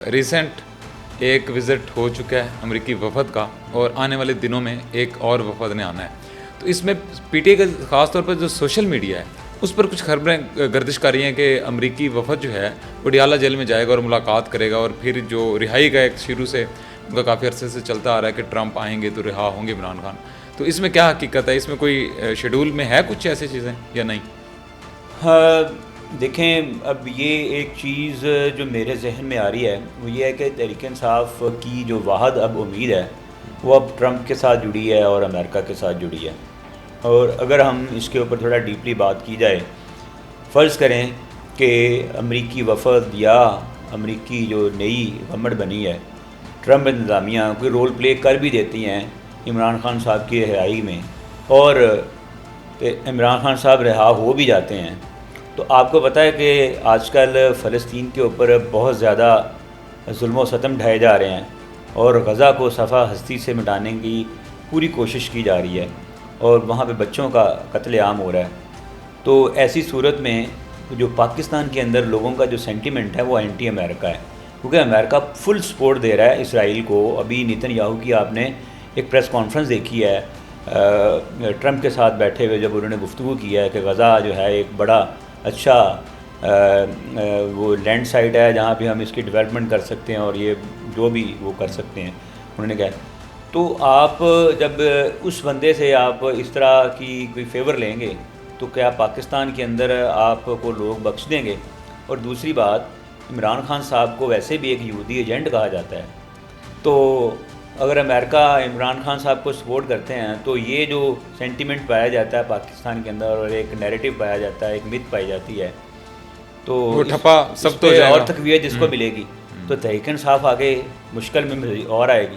Recent ایک visit ہو چکا ہے امریکی وفد کا اور آنے والے دنوں میں ایک اور وفد نے آنا ہے. تو اس میں پی ٹی آئی کا خاص طور پر جو سوشل میڈیا ہے اس پر کچھ خبریں گردش کر رہی ہیں کہ امریکی وفد جو ہے پٹیالہ جیل میں جائے گا اور ملاقات کرے گا, اور پھر جو رہائی کا ایک شروع سے ان کا کافی عرصے سے چلتا آ رہا ہے کہ ٹرمپ آئیں گے تو رہا ہوں گے عمران خان. تو اس میں کیا حقیقت ہے؟ اس میں کوئی شیڈول میں ہے کچھ ایسی چیزیں یا نہیں؟ ہاں دیکھیں, اب یہ ایک چیز جو میرے ذہن میں آ رہی ہے وہ یہ ہے کہ تحریک انصاف کی جو واحد اب امید ہے وہ اب ٹرمپ کے ساتھ جڑی ہے اور امریکہ کے ساتھ جڑی ہے. اور اگر ہم اس کے اوپر تھوڑا ڈیپلی بات کی جائے, فرض کریں کہ امریکی وفد یا امریکی جو نئی گورنمنٹ بنی ہے, ٹرمپ انتظامیہ کوئی رول پلے کر بھی دیتی ہیں عمران خان صاحب کی رہائی میں, اور عمران خان صاحب رہا ہو بھی جاتے ہیں, تو آپ کو پتہ ہے کہ آج کل فلسطین کے اوپر بہت زیادہ ظلم و ستم ڈھائے جا رہے ہیں اور غزہ کو صفحہ ہستی سے مٹانے کی پوری کوشش کی جا رہی ہے اور وہاں پہ بچوں کا قتل عام ہو رہا ہے. تو ایسی صورت میں جو پاکستان کے اندر لوگوں کا جو سینٹیمنٹ ہے وہ اینٹی امریکہ ہے, کیونکہ امریکہ فل سپورٹ دے رہا ہے اسرائیل کو. ابھی نیتن یاہو کی آپ نے ایک پریس کانفرنس دیکھی ہے ٹرمپ کے ساتھ بیٹھے ہوئے, جب انہوں نے گفتگو کیا ہے کہ غزہ جو ہے ایک بڑا اچھا وہ لینڈ سائٹ ہے جہاں پہ ہم اس کی ڈیولپمنٹ کر سکتے ہیں اور یہ جو بھی وہ کر سکتے ہیں, انہوں نے کہا. تو آپ جب اس بندے سے آپ اس طرح کی کوئی فیور لیں گے تو کیا پاکستان کے اندر آپ کو لوگ بخش دیں گے؟ اور دوسری بات, عمران خان صاحب کو ویسے بھی ایک یہودی ایجنٹ کہا جاتا ہے, تو اگر امریکہ عمران خان صاحب کو سپورٹ کرتے ہیں تو یہ جو سینٹیمنٹ پایا جاتا ہے پاکستان کے اندر اور ایک نیریٹو پایا جاتا ہے, ایک مت پائی جاتی ہے, تو وہ ٹھپا سب تو اور تقویت جس کو ملے گی تو تحریک انصاف آگے مشکل میں اور آئے گی.